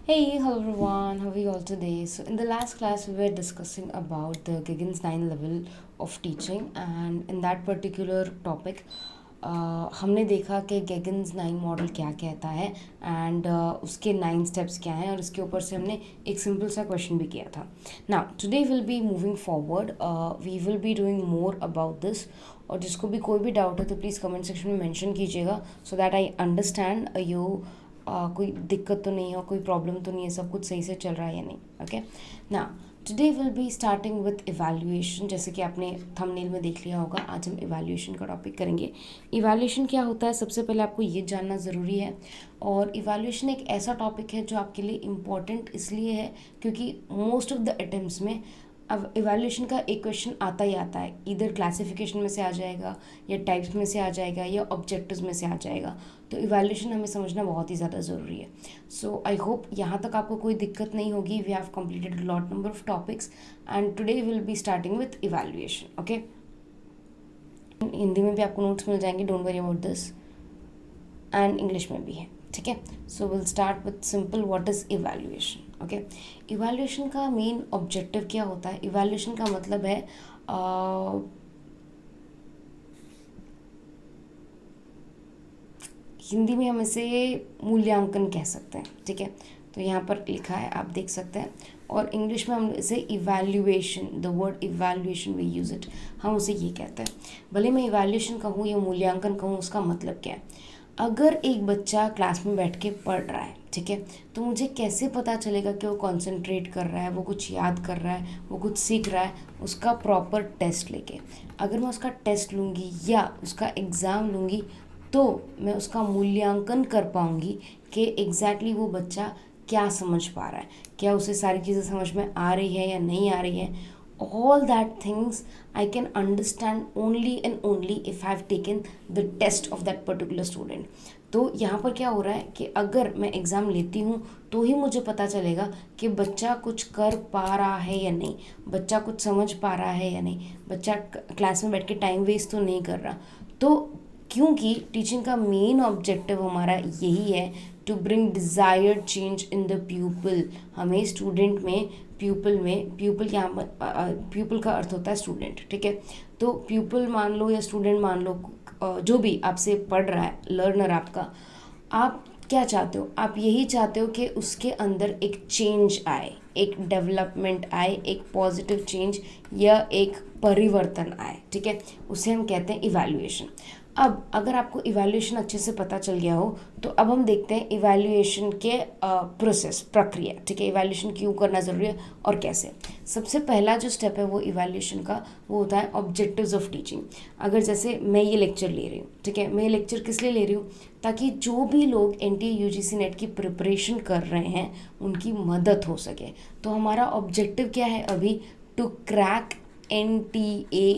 Hey, hello everyone, how are you all today? So, in the last class, we were discussing about the Giggins 9 level of teaching, and in that particular topic, हमने देखा कि गेगिन्स 9 model क्या कहता है and उसके 9 steps क्या हैं और उसके ऊपर से हमने एक सिंपल सा क्वेश्चन भी किया था. Now today will be moving forward, we will be doing more about this. और जिसको भी कोई भी डाउट है तो प्लीज़ कमेंट सेक्शन में मेंशन कीजिएगा so that I understand you. कोई दिक्कत तो नहीं है, कोई प्रॉब्लम तो नहीं है, सब कुछ सही से चल रहा है या नहीं. ओके, ना today will be starting with evaluation. जैसे कि आपने थंबनेल में देख लिया होगा, आज हम इवैल्यूएशन का टॉपिक करेंगे. इवैल्यूएशन क्या होता है, सबसे पहले आपको ये जानना ज़रूरी है. और इवैल्यूएशन एक ऐसा टॉपिक है जो आपके लिए इम्पॉर्टेंट इसलिए है क्योंकि मोस्ट ऑफ द अटेम्प्ट्स में अब इवैल्यूएशन का एक क्वेश्चन आता ही आता है. इधर क्लासिफिकेशन में से आ जाएगा या टाइप्स में से आ जाएगा या ऑब्जेक्टिव्स में से आ जाएगा. तो इवैल्यूएशन हमें समझना बहुत ही ज़्यादा ज़रूरी है. सो आई होप यहाँ तक आपको कोई दिक्कत नहीं होगी. We have completed lot number of topics and today will be starting with evaluation. Okay, Hindi में भी आपको नोट्स मिल जाएंगे, don't worry about this. And English में भी है, ठीक है. So will start with simple, what is evaluation. Okay, evaluation का मेन ऑब्जेक्टिव क्या होता है. इवैल्यूएशन का मतलब है हिंदी में हम इसे मूल्यांकन कह सकते हैं, ठीक है. तो यहाँ पर लिखा है, आप देख सकते हैं. और इंग्लिश में हम इसे evaluation, the word evaluation we use it, हम उसे ये कहते हैं. भले मैं इवैल्यूएशन कहूँ या मूल्यांकन कहूँ, उसका मतलब क्या है. अगर एक बच्चा क्लास में बैठ के पढ़ रहा है, ठीक है, तो मुझे कैसे पता चलेगा कि वो कंसंट्रेट कर रहा है, वो कुछ याद कर रहा है, वो कुछ सीख रहा है. उसका प्रॉपर टेस्ट लेके, अगर मैं उसका टेस्ट लूँगी या उसका एग्ज़ाम लूँगी तो मैं उसका मूल्यांकन कर पाऊँगी कि एग्जैक्टली वो बच्चा क्या समझ पा रहा है, क्या उसे सारी चीज़ें समझ में आ रही है या नहीं आ रही है. all that things I can understand only and only if I have taken the test of that particular student. तो यहाँ पर क्या हो रहा है कि अगर मैं एग्ज़ाम लेती हूँ तो ही मुझे पता चलेगा कि बच्चा कुछ कर पा रहा है या नहीं, बच्चा कुछ समझ पा रहा है या नहीं, बच्चा क्लास में बैठ के टाइम वेस्ट तो नहीं कर रहा. तो क्योंकि टीचिंग का मेन ऑब्जेक्टिव हमारा यही है, to bring desired change in the pupil. हमें स्टूडेंट में प्यूपल प्यूपल का अर्थ होता है स्टूडेंट, ठीक है. तो प्यूपल मान लो या स्टूडेंट मान लो, जो भी आपसे पढ़ रहा है, लर्नर आपका, आप क्या चाहते हो. आप यही चाहते हो कि उसके अंदर एक चेंज आए, एक डेवलपमेंट आए, एक पॉजिटिव चेंज या एक परिवर्तन आए, ठीक है. उसे हम कहते हैं इवैल्यूएशन. अब अगर आपको इवैल्यूएशन अच्छे से पता चल गया हो तो अब हम देखते हैं इवैल्यूएशन के प्रोसेस, प्रक्रिया, ठीक है. इवैल्यूएशन क्यों करना ज़रूरी है और कैसे. सबसे पहला जो स्टेप है वो इवैल्यूएशन का, वो होता है ऑब्जेक्टिव्स ऑफ टीचिंग. अगर जैसे मैं ये लेक्चर ले रही हूँ, ठीक है, मैं ये लेक्चर किस लिए ले रही हूँ, ताकि जो भी लोग NTA UGC नेट की प्रिपरेशन कर रहे हैं उनकी मदद हो सके. तो हमारा ऑब्जेक्टिव क्या है अभी, to crack NTA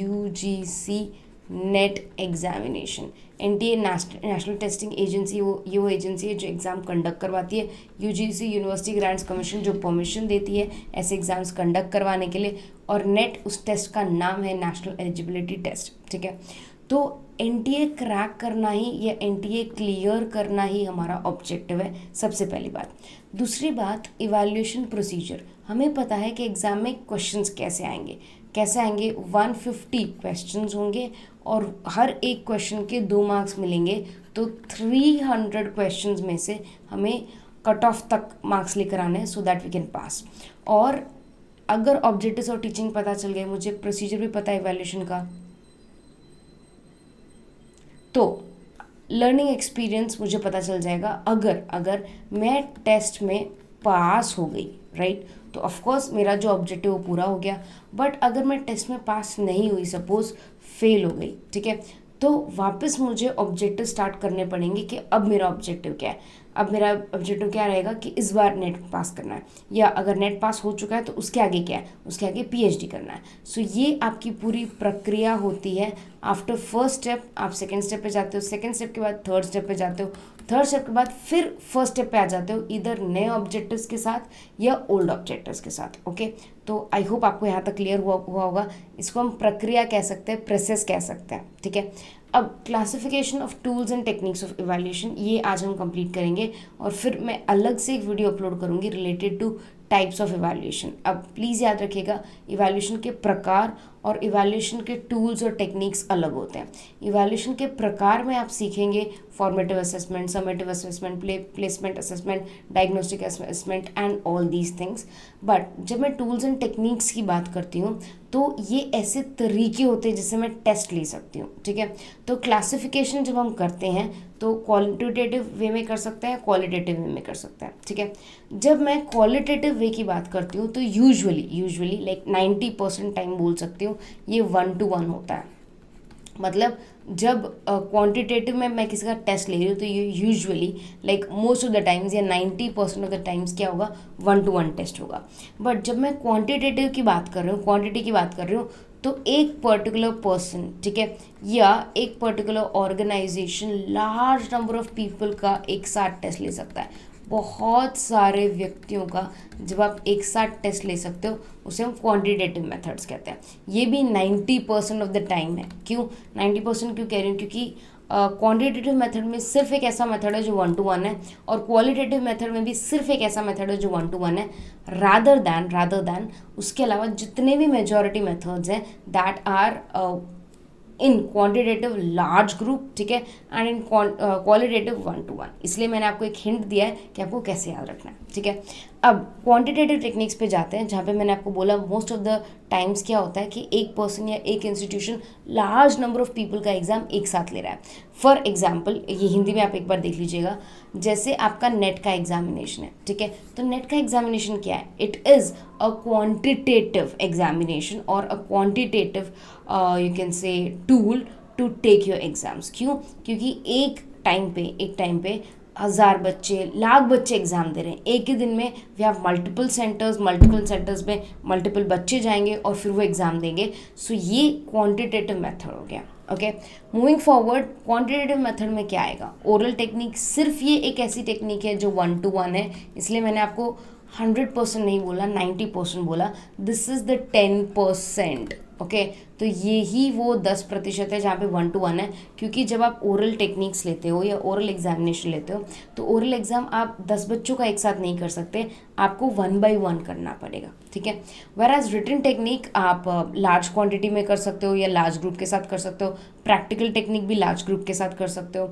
UGC net examination. NTA national testing agency, वो एजेंसी है जो एग्ज़ाम कंडक्ट करवाती है. UGC यूनिवर्सिटी ग्रांट्स कमीशन जो परमिशन देती है ऐसे एग्ज़ाम्स कंडक्ट करवाने के लिए. और नेट उस टेस्ट का नाम है, नेशनल एलिजिबिलिटी टेस्ट, ठीक है. तो NTA क्रैक करना ही या NTA क्लियर करना ही हमारा ऑब्जेक्टिव है, सबसे पहली बात. दूसरी बात, इवैल्यूएशन प्रोसीजर. हमें पता है कि एग्ज़ाम में क्वेश्चंस कैसे आएंगे. 150 क्वेश्चंस होंगे और हर एक क्वेश्चन के 2 मार्क्स मिलेंगे. तो 300 क्वेश्चंस में से हमें कट ऑफ तक मार्क्स लेकर आने हैं so that we can pass. और अगर ऑब्जेक्टिव्स और टीचिंग पता चल गए, मुझे प्रोसीजर भी पता है इवैल्यूएशन का, तो लर्निंग एक्सपीरियंस मुझे पता चल जाएगा. अगर मैं टेस्ट में पास हो गई, राइट, तो ऑफकोर्स मेरा जो ऑब्जेक्टिव वो पूरा हो गया. बट अगर मैं टेस्ट में पास नहीं हुई, सपोज फेल हो गई, ठीक है, तो वापस मुझे ऑब्जेक्टिव स्टार्ट करने पड़ेंगे कि अब मेरा ऑब्जेक्टिव क्या है. अब मेरा ऑब्जेक्टिव क्या रहेगा कि इस बार नेट पास करना है, या अगर नेट पास हो चुका है तो उसके आगे क्या है, उसके आगे PhD करना है. सो ये आपकी पूरी प्रक्रिया होती है. आफ्टर फर्स्ट स्टेप आप सेकेंड स्टेप पे जाते हो, सेकेंड स्टेप के बाद थर्ड स्टेप पे जाते हो, थर्ड स्टेप के बाद फिर फर्स्ट स्टेप पे आ जाते हो, इधर नए ऑब्जेक्टिव्स के साथ या ओल्ड ऑब्जेक्टिव्स के साथ. ओके, तो आई होप आपको यहाँ तक क्लियर हुआ होगा. इसको हम प्रक्रिया कह सकते हैं, प्रोसेस कह सकते हैं, ठीक है. अब classification of tools and techniques of evaluation ये आज हम कंप्लीट करेंगे, और फिर मैं अलग से एक वीडियो अपलोड करूँगी related two types of evaluation. अब प्लीज़ याद रखिएगा, इवैल्यूएशन के प्रकार और इवैल्यूएशन के टूल्स और टेक्निक्स अलग होते हैं। इवैल्यूएशन के प्रकार में आप सीखेंगे formative assessment, summative assessment, placement assessment, diagnostic assessment and all these things. But जब मैं टूल्स एंड टेक्निक्स की बात करती हूँ तो ये ऐसे तरीके होते हैं जिससे मैं टेस्ट ले सकती हूँ, ठीक है। तो क्लासिफिकेशन जब हम करते हैं तो क्वालिटेटिव वे में कर सकते हैं, क्वालिटेटिव वे में कर सकते हैं, ठीक है। जब मैं क्वालिटेटिव वे की बात करती हूँ तो यूजुअली लाइक 90% टाइम बोल सकती हूँ ये 1 to 1 होता है। मतलब जब क्वांटिटेटिव में मैं किसी का टेस्ट ले रही हूँ तो ये usually like most of the times या 90% ऑफ द टाइम्स क्या होगा, 1 to 1 टेस्ट होगा। बट जब मैं क्वांटिटेटिव की बात कर रही हूँ, क्वांटिटी की बात कर रही हूँ, तो एक पर्टिकुलर पर्सन, ठीक है, या एक particular organisation large number of people का एक साथ टेस्ट ले सकता है। बहुत सारे व्यक्तियों का जब आप एक साथ टेस्ट ले सकते हो उसे हम क्वांटिटेटिव मेथड्स कहते हैं। ये भी 90% ऑफ द टाइम है। क्यों 90% क्यों कह रही हूँ, क्योंकि क्वांटिटेटिव मेथड में सिर्फ एक ऐसा मेथड है जो 1 to 1 है, और क्वालिटेटिव मेथड में भी सिर्फ एक ऐसा मेथड है जो 1 to 1 है। रादर दैन उसके अलावा जितने भी मेजॉरिटी मेथड्स हैं that are in quantitative large group, ठीक है, एंड इन क्वालिटेटिव 1 to 1। इसलिए मैंने आपको एक हिंट दिया है कि आपको कैसे याद रखना है, ठीक है। अब क्वांटिटेटिव टेक्निक्स पे जाते हैं, जहाँ पे मैंने आपको बोला मोस्ट ऑफ द टाइम्स क्या होता है कि एक पर्सन या एक institution large number of people का एग्जाम एक साथ ले रहा है। फॉर एग्जाम्पल, ये हिंदी में आप एक बार देख लीजिएगा, जैसे आपका नेट का एग्जामिनेशन है, ठीक है। तो नेट का एग्जामिनेशन क्या है, it is a quantitative examination और a quantitative you can say tool to take your exams. क्यों, क्योंकि एक टाइम पे 1000 बच्चे, लाख बच्चे एग्ज़ाम दे रहे हैं एक ही दिन में। वी हैव मल्टीपल सेंटर्स में मल्टीपल बच्चे जाएंगे और फिर वो एग्ज़ाम देंगे। सो ये क्वांटिटेटिव मेथड हो गया, okay. Moving forward, quantitative method में क्या आएगा, ओरल टेक्निक। सिर्फ ये एक ऐसी टेक्निक है जो 1 to 1 है, इसलिए मैंने आपको 100% नहीं बोला, 90% बोला। This is the 10%, okay. तो ये ही वो 10% है जहाँ पे 1 to 1 है, क्योंकि जब आप ओरल टेक्निक्स लेते हो या ओरल एग्जामिनेशन लेते हो तो ओरल एग्ज़ाम आप 10 बच्चों का एक साथ नहीं कर सकते, आपको 1 by 1 करना पड़ेगा, ठीक है। वेयरएज रिटन टेक्निक आप लार्ज क्वांटिटी में कर सकते हो या लार्ज ग्रुप के साथ कर सकते हो। प्रैक्टिकल टेक्निक भी लार्ज ग्रुप के साथ कर सकते हो।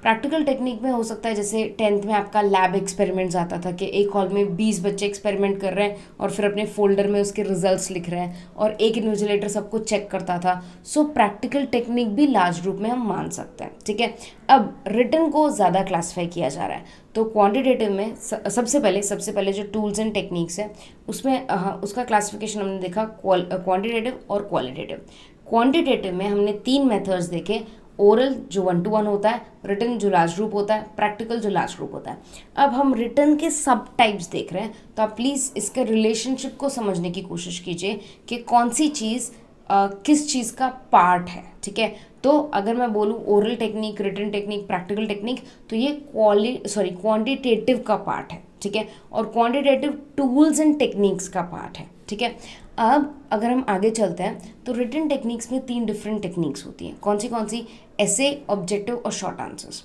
प्रैक्टिकल टेक्निक में हो सकता है जैसे 10th में आपका लैब एक्सपेरिमेंट्स आता था कि एक हॉल में 20 बच्चे एक्सपेरिमेंट कर रहे हैं और फिर अपने फोल्डर में उसके रिजल्ट्स लिख रहे हैं और एक इन्विजिलेटर सबको चेक करता था। सो प्रैक्टिकल टेक्निक भी लार्ज ग्रुप में हम मान सकते हैं, ठीक है। अब रिटन को ज़्यादा क्लासीफाई किया जा रहा है, तो क्वांटिटेटिव में सबसे पहले जो टूल्स एंड टेक्निक्स है उसमें उसका क्लासिफिकेशन हमने देखा क्वांटिटेटिव और क्वालिटेटिव। क्वांटिटेटिव में हमने 3 मेथड्स देखे, ओरल जो 1 to 1 होता है, रिटन जो लार्ज ग्रुप होता है, प्रैक्टिकल जो लार्ज ग्रुप होता है। अब हम रिटन के सब टाइप्स देख रहे हैं, तो आप प्लीज़ इसके रिलेशनशिप को समझने की कोशिश कीजिए कि कौन सी चीज़ किस चीज़ का पार्ट है, ठीक है। तो अगर मैं बोलूँ oral technique, written technique, practical technique, तो ये क्वांटिटेटिव का पार्ट है, ठीक है, और क्वांटिटेटिव टूल्स एंड टेक्निक्स का पार्ट है, ठीक है। अब अगर हम आगे चलते हैं तो रिटन टेक्निक्स में 3 डिफरेंट टेक्निक्स होती हैं। कौन सी, ऐसे, ऑब्जेक्टिव और शॉर्ट आंसर्स।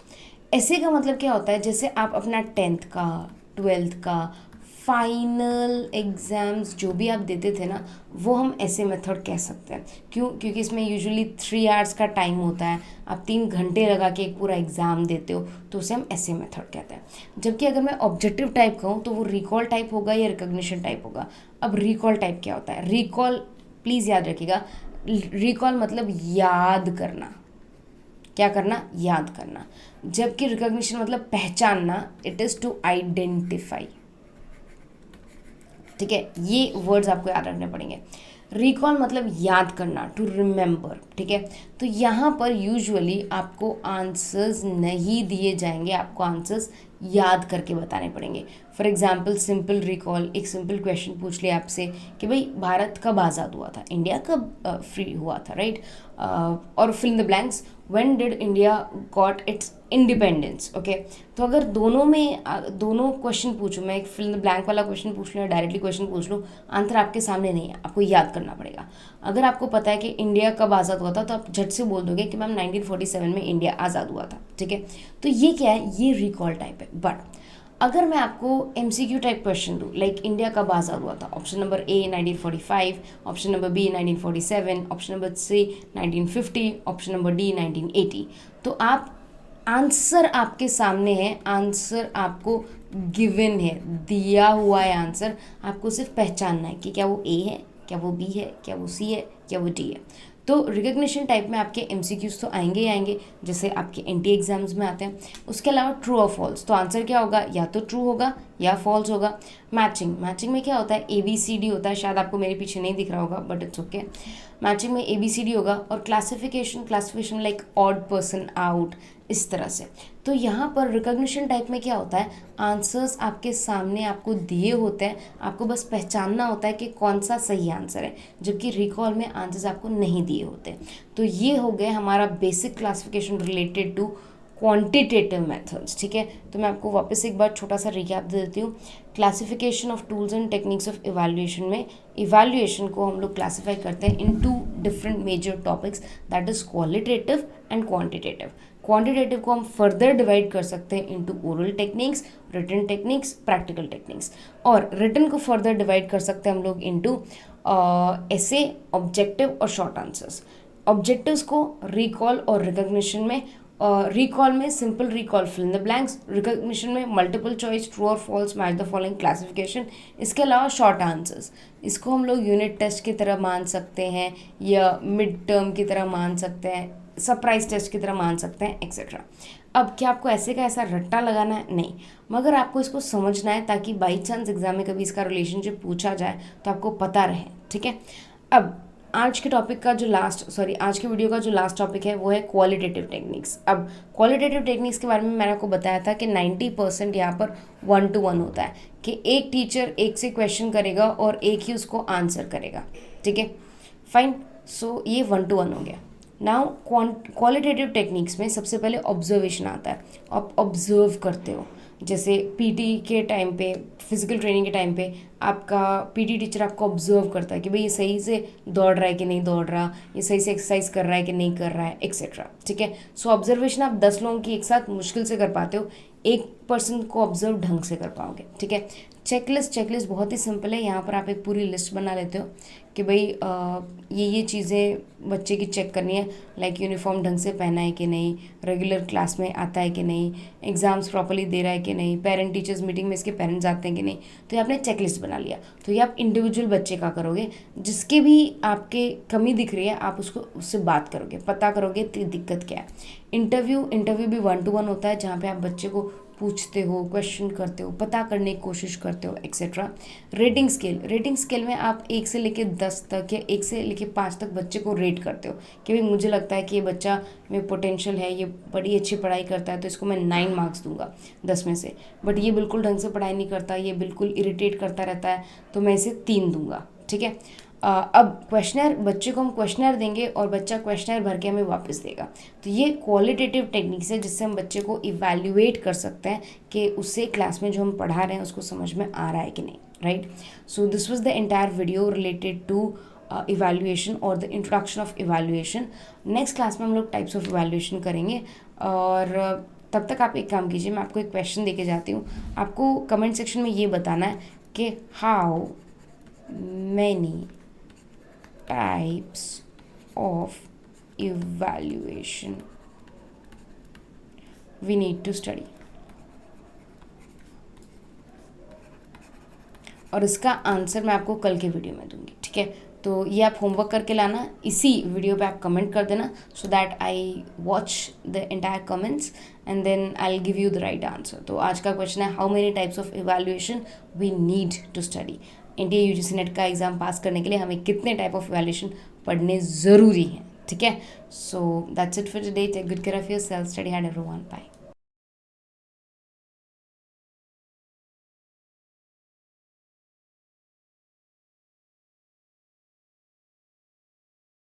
ऐसे का मतलब क्या होता है, जैसे आप अपना 10th का, 12th का फाइनल एग्ज़ाम्स जो भी आप देते थे ना, वो हम ऐसे मेथड कह सकते हैं। क्यों, क्योंकि इसमें यूजुअली 3 hours का टाइम होता है, आप 3 घंटे लगा के एक पूरा एग्ज़ाम देते हो, तो उसे हम ऐसे मेथड कहते हैं। जबकि अगर मैं ऑब्जेक्टिव टाइप कहूँ तो वो रिकॉल टाइप होगा या रिकॉग्निशन टाइप होगा। अब रिकॉल टाइप क्या होता है, रिकॉल प्लीज़ याद रखिएगा, रिकॉल मतलब याद करना, क्या करना, याद करना। जबकि रिकॉग्निशन मतलब पहचानना, इट इज़ टू आइडेंटिफाई, ठीक है। ये वर्ड्स आपको याद रखने पड़ेंगे। रिकॉल मतलब याद करना, टू रिमेंबर, ठीक है। तो यहाँ पर यूजुअली आपको आंसर्स नहीं दिए जाएंगे, आपको आंसर्स याद करके बताने पड़ेंगे। फॉर एग्जाम्पल सिंपल रिकॉल, एक सिंपल क्वेश्चन पूछ लिया आपसे कि भाई भारत कब आज़ाद हुआ था, इंडिया कब फ्री हुआ था, राइट? और fill in the blanks, when did India got its independence, okay? तो अगर दोनों में दोनों क्वेश्चन पूछूँ, मैं एक फिल इन द ब्लैंक वाला क्वेश्चन पूछ लूँ या डायरेक्टली क्वेश्चन पूछ लूँ, आंसर आपके सामने नहीं है, आपको याद करना पड़ेगा। अगर आपको पता है कि इंडिया कब आज़ाद हुआ था तो आप झट से बोल दोगे कि मैम 1947 में इंडिया आज़ाद हुआ था, ठीक है? तो ये क्या है, ये रिकॉल टाइप है। बट अगर मैं आपको MCQ टाइप क्वेश्चन दूँ, लाइक इंडिया कब आज़ाद हुआ था, option number A 1945, option number B 1947, option number C 1950, option number D 1980, तो आप आंसर आपके सामने है, आंसर आपको गिवन है, दिया हुआ है आंसर, आपको सिर्फ पहचानना है कि क्या वो A है, क्या वो B है, क्या वो C है, क्या वो D है। तो रिकग्निशन टाइप में आपके MCQs तो आएंगे ही आएंगे, जैसे आपके NT एग्जाम्स में आते हैं। उसके अलावा ट्रू और फॉल्स, तो आंसर क्या होगा, या तो ट्रू होगा या फॉल्स होगा। मैचिंग, मैचिंग में क्या होता है, ABCD होता है, शायद आपको मेरे पीछे नहीं दिख रहा होगा बट इट्स ओके। मैचिंग में ABCD होगा। और classification, classification like odd person out, इस तरह से। तो यहाँ पर रिकग्निशन टाइप में क्या होता है, आंसर्स आपके सामने आपको दिए होते हैं, आपको बस पहचानना होता है कि कौन सा सही आंसर है, जबकि रिकॉल में आंसर्स आपको नहीं दिए होते। तो ये हो गया हमारा basic classification related to quantitative methods, ठीक है? तो मैं आपको वापस एक बार छोटा सा रिकैप दे देती हूँ। Classification of tools and techniques of evaluation में इवैल्यूएशन को हम लोग क्लासीफाई करते हैं in 2 different major topics, that is qualitative and quantitative. Quantitative को हम फर्दर डिवाइड कर सकते हैं into oral techniques, written techniques, practical techniques. और रिटन को फर्दर डिवाइड कर सकते हैं हम लोग इनटू ऐसे, ऑब्जेक्टिव और शॉर्ट आंसर्स। ऑब्जेक्टिव्स को रिकॉल और रिकग्निशन में, रिकॉल में simple recall, fill in the blanks, recognition में मल्टीपल चॉइस, ट्रू और false, match the following, classification. इसके अलावा शॉर्ट आंसर्स, इसको हम लोग यूनिट टेस्ट की तरह मान सकते हैं या मिड टर्म की तरह मान सकते हैं, सरप्राइज टेस्ट की तरह मान सकते हैं, एक्सेट्रा। अब क्या आपको ऐसे का ऐसा रट्टा लगाना है? नहीं, मगर आपको इसको समझना है ताकि बाई चांस एग्जाम में कभी इसका रिलेशनशिप पूछा जाए तो आपको पता रहे, ठीक है? अब आज के टॉपिक का जो आज के वीडियो का जो लास्ट टॉपिक है वो है क्वालिटेटिव टेक्निक्स। अब क्वालिटेटिव टेक्निक्स के बारे में मैंने आपको बताया था कि 90% यहाँ पर 1-to-1 होता है, कि एक टीचर एक से क्वेश्चन करेगा और एक ही उसको आंसर करेगा, ठीक है? फाइन, सो ये 1-to-1 हो गया। नाउ क्वालिटेटिव टेक्निक्स में सबसे पहले ऑब्जर्वेशन आता है। आप ऑब्जर्व करते हो, जैसे PT के टाइम पे, फिजिकल ट्रेनिंग के टाइम पे आपका PT टीचर आपको ऑब्जर्व करता है कि भाई ये सही से दौड़ रहा है कि नहीं दौड़ रहा, ये सही से एक्सरसाइज कर रहा है कि नहीं कर रहा है, एक्सेट्रा, ठीक है? सो ऑब्जर्वेशन आप 10 लोगों की एक साथ मुश्किल से कर पाते हो, एक पर्सन को ऑब्जर्व ढंग से कर पाओगे, ठीक है? चेकलिस्ट बहुत ही सिंपल है। यहाँ पर आप एक पूरी लिस्ट बना लेते हो कि भाई ये चीज़ें बच्चे की चेक करनी है, लाइक यूनिफॉर्म ढंग से पहना है कि नहीं, रेगुलर क्लास में आता है कि नहीं, एग्ज़ाम्स प्रॉपर्ली दे रहा है कि नहीं, पेरेंट टीचर्स मीटिंग में इसके पेरेंट्स आते हैं कि नहीं। तो ये आपने चेकलिस्ट बना लिया। तो ये आप इंडिविजुअल बच्चे का करोगे, जिसके भी आपके कमी दिख रही है आप उससे बात करोगे, पता करोगे दिक्कत क्या है। इंटरव्यू भी 1-to-1 होता है, जहाँ पे आप बच्चे को पूछते हो, क्वेश्चन करते हो, पता करने की कोशिश करते हो, एक्सेट्रा। रेटिंग स्केल में आप 1 से लेके 10 तक या 1 से लेके 5 तक बच्चे को रेट करते हो कि भाई मुझे लगता है कि ये बच्चा में पोटेंशियल है, ये बड़ी अच्छी पढ़ाई करता है, तो इसको मैं 9 मार्क्स दूंगा 10 में से। बट ये बिल्कुल ढंग से पढ़ाई नहीं करता, ये बिल्कुल इरिटेट करता रहता है, तो मैं इसे 3 दूंगा, ठीक है? अब क्वेश्चनर, बच्चे को हम क्वेश्चनर देंगे और बच्चा क्वेश्चनर भर के हमें वापस देगा। तो ये क्वालिटेटिव टेक्निक्स है जिससे हम बच्चे को इवैल्यूएट कर सकते हैं कि उससे क्लास में जो हम पढ़ा रहे हैं उसको समझ में आ रहा है कि नहीं, right? So this was the entire video related to evaluation और the introduction of evaluation. Next class में हम लोग टाइप्स ऑफ इवैल्यूएशन करेंगे। और तब तक आप एक काम कीजिए, मैं आपको एक क्वेश्चन दे के जाती हूँ, आपको कमेंट सेक्शन में ये बताना है कि how many types of evaluation we need to study, और इसका आंसर मैं आपको कल के वीडियो में दूंगी, ठीक है? तो ये आप होमवर्क करके लाना, इसी वीडियो पे आप कमेंट कर देना, so that I watch the entire comments and then I will give you the right answer. तो आज का क्वेश्चन है, how many types of evaluation we need to study. India UGC net का exam pass करने के लिए हमें कितने टाइप ऑफ इवैल्यूएशन पढ़ने ज़रूरी हैं, ठीक है? So that's it for today, take good care of yourself, study hard everyone, bye.